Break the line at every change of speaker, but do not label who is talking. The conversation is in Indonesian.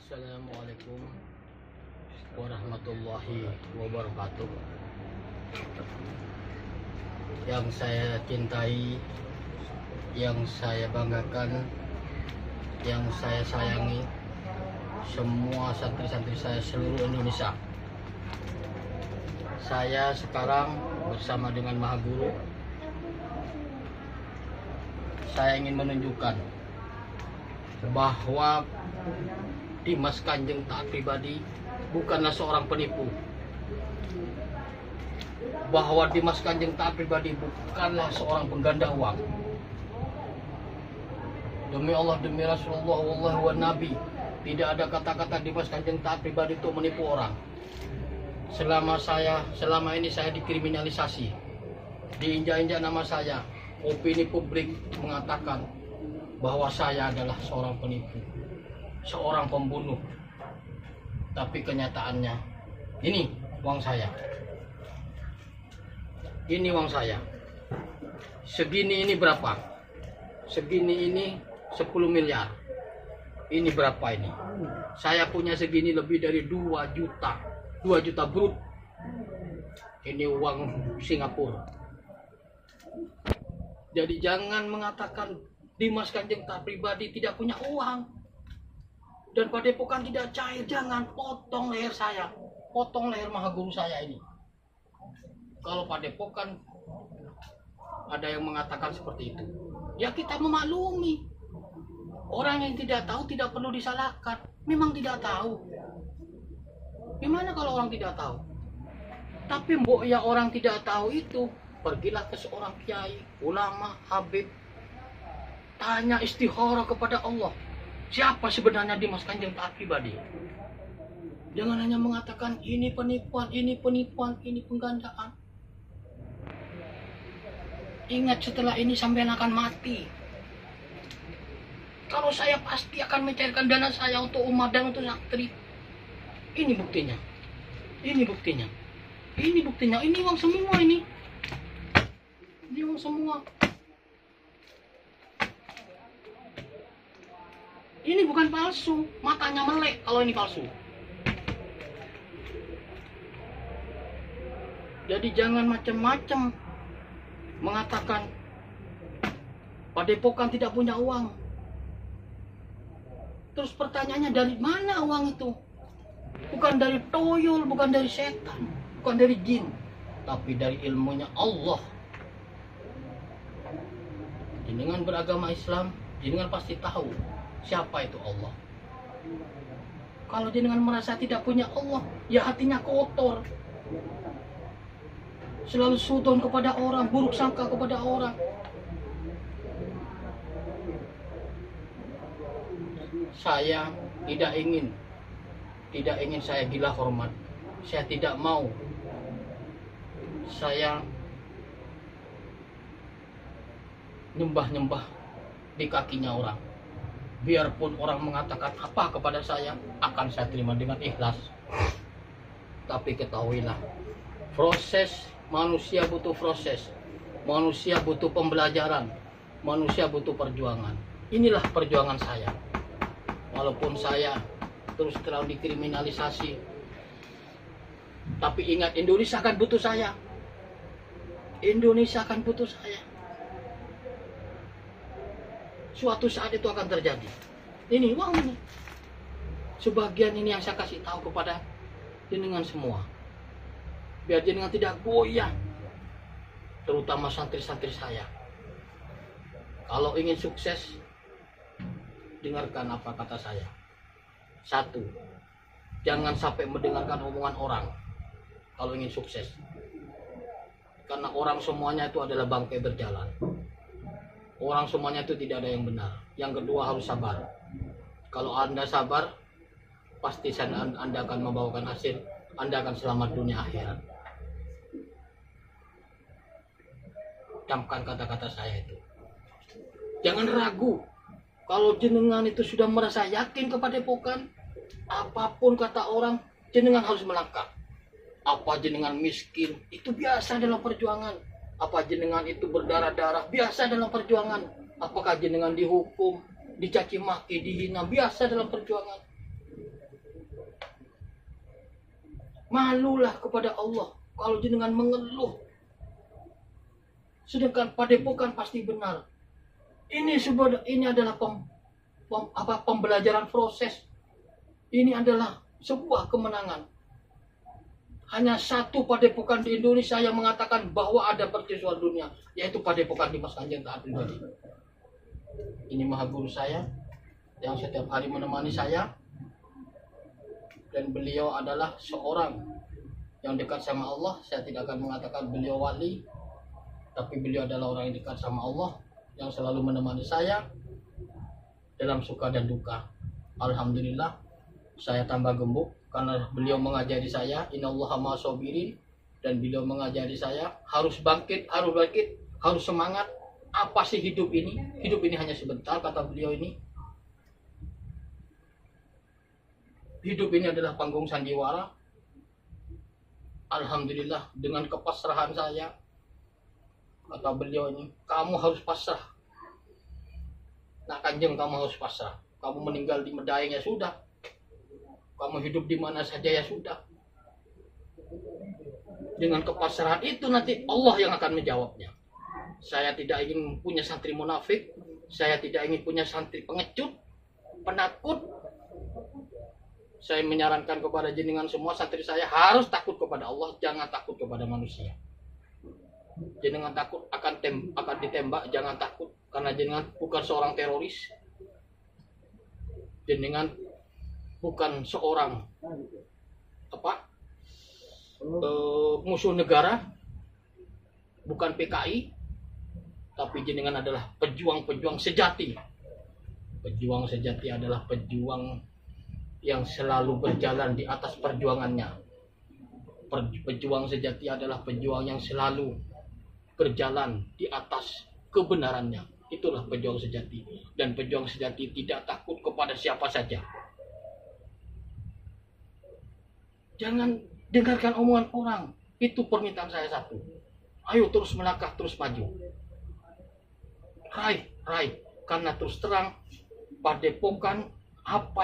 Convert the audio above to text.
Assalamualaikum warahmatullahi wabarakatuh. Yang saya cintai, yang saya banggakan, yang saya sayangi, semua santri-santri saya seluruh Indonesia. Saya sekarang bersama dengan Maha Guru. Saya ingin menunjukkan bahwa Dimas Kanjeng Taat Pribadi bukanlah seorang penipu, bahwa Dimas Kanjeng Taat Pribadi bukanlah seorang pengganda uang. Demi Allah, demi Rasulullah, wallahi wa nabi, tidak ada kata-kata Dimas Kanjeng Taat Pribadi untuk menipu orang. Selama ini saya dikriminalisasi, diinjak-injak nama saya. Opini publik mengatakan bahwa saya adalah seorang penipu, seorang pembunuh. Tapi kenyataannya, ini uang saya. Ini uang saya. Segini ini berapa? Segini ini 10 miliar. Ini berapa ini? Saya punya segini lebih dari 2 juta. 2 juta brut. Ini uang Singapura. Jadi jangan mengatakan Dimas Kanjeng Taat Pribadi tidak punya uang dan padepokan tidak cair. Jangan potong leher saya, potong leher Maha Guru saya ini. Kalau padepokan ada yang mengatakan seperti itu, ya kita memaklumi. Orang yang tidak tahu tidak perlu disalahkan. Memang tidak tahu. Gimana kalau orang tidak tahu? Tapi mbok ya orang tidak tahu itu, pergilah ke seorang kiai, ulama, habib, tanya istikharah kepada Allah. Siapa sebenarnya Dimas Kanjeng Taat Pribadi? Jangan hanya mengatakan ini penipuan, ini penggandaan. Ingat, setelah ini sampean akan mati. Kalau saya pasti akan mencairkan dana saya untuk umat dan untuk santri. Ini buktinya. Ini buktinya. Ini buktinya. Ini uang semua ini. Ini uang semua. Ini bukan palsu, matanya melek kalau ini palsu. Jadi jangan macam-macam mengatakan padepokan tidak punya uang. Terus pertanyaannya, dari mana uang itu? Bukan dari toyol, bukan dari setan, bukan dari jin, tapi dari ilmunya Allah. Jenengan beragama Islam, jenengan pasti tahu siapa itu Allah. Kalau jenengan merasa tidak punya Allah, ya hatinya kotor, selalu sudon kepada orang, buruk sangka kepada orang. Saya tidak ingin saya gila hormat. Saya tidak mau saya nyembah-nyembah di kakinya orang. Biarpun orang mengatakan apa kepada saya, akan saya terima dengan ikhlas. Tapi ketahuilah, proses manusia butuh proses. Manusia butuh pembelajaran. Manusia butuh perjuangan. Inilah perjuangan saya. Walaupun saya terus terang dikriminalisasi, tapi ingat, Indonesia akan butuh saya. Indonesia akan butuh saya. Suatu saat itu akan terjadi. Ini uang ini. Sebagian ini yang saya kasih tahu kepada jenengan semua. Biar jenengan tidak goyah. Terutama santri-santri saya. Kalau ingin sukses, dengarkan apa kata saya. 1. Jangan sampai mendengarkan omongan orang kalau ingin sukses. Karena orang semuanya itu adalah bangkai berjalan. Orang semuanya itu tidak ada yang benar. Yang kedua, harus sabar. Kalau Anda sabar, pasti Anda akan membawakan hasil. Anda akan selamat dunia akhirat. Camkan kata-kata saya itu. Jangan ragu. Kalau jenengan itu sudah merasa yakin kepada padepokan, apapun kata orang, jenengan harus melangkah. Apa jenengan miskin, itu biasa dalam perjuangan. Apa jenengan itu berdarah-darah, biasa dalam perjuangan. Apakah jenengan dihukum, dicaci maki, dihina, biasa dalam perjuangan. Malulah kepada Allah kalau jenengan mengeluh. Sedangkan padepokan pasti benar. Ini adalah pembelajaran proses. Ini adalah sebuah kemenangan. Hanya satu padepokan di Indonesia yang mengatakan bahwa ada percisuan dunia, yaitu padepokan Dimas Kanjeng Taat Pribadi. Ini Maha Guru saya yang setiap hari menemani saya, dan beliau adalah seorang yang dekat sama Allah. Saya tidak akan mengatakan beliau wali, tapi beliau adalah orang yang dekat sama Allah, yang selalu menemani saya dalam suka dan duka. Alhamdulillah, saya tambah gemuk karena beliau mengajari saya innallaha ma'as-sabirin, dan beliau mengajari saya harus bangkit, harus semangat. Apa sih hidup ini? Hidup ini hanya sebentar, kata beliau ini. Hidup ini adalah panggung sandiwara. Alhamdulillah, dengan kepasrahan saya, kata beliau ini, kamu harus pasrah. Nak Kanjeng, kamu harus pasrah. Kamu meninggal di Medaeng ya sudah. Kamu hidup di mana saja ya sudah. Dengan kepasrahan itu nanti Allah yang akan menjawabnya. Saya tidak ingin punya santri munafik. Saya tidak ingin punya santri pengecut, penakut. Saya menyarankan kepada jenengan semua, santri saya harus takut kepada Allah, jangan takut kepada manusia. Jenengan takut akan ditembak, jangan takut, karena jenengan bukan seorang teroris. Jenengan bukan seorang musuh negara, bukan PKI, tapi jenengan adalah pejuang-pejuang sejati. Pejuang sejati adalah pejuang yang selalu berjalan di atas perjuangannya. Pejuang sejati adalah pejuang yang selalu berjalan di atas kebenarannya. Itulah pejuang sejati. Dan pejuang sejati tidak takut kepada siapa saja. Jangan dengarkan omongan orang. Itu permintaan saya satu. Ayo terus melangkah, terus maju. Raih. Karena terus terang, padepokan apa yang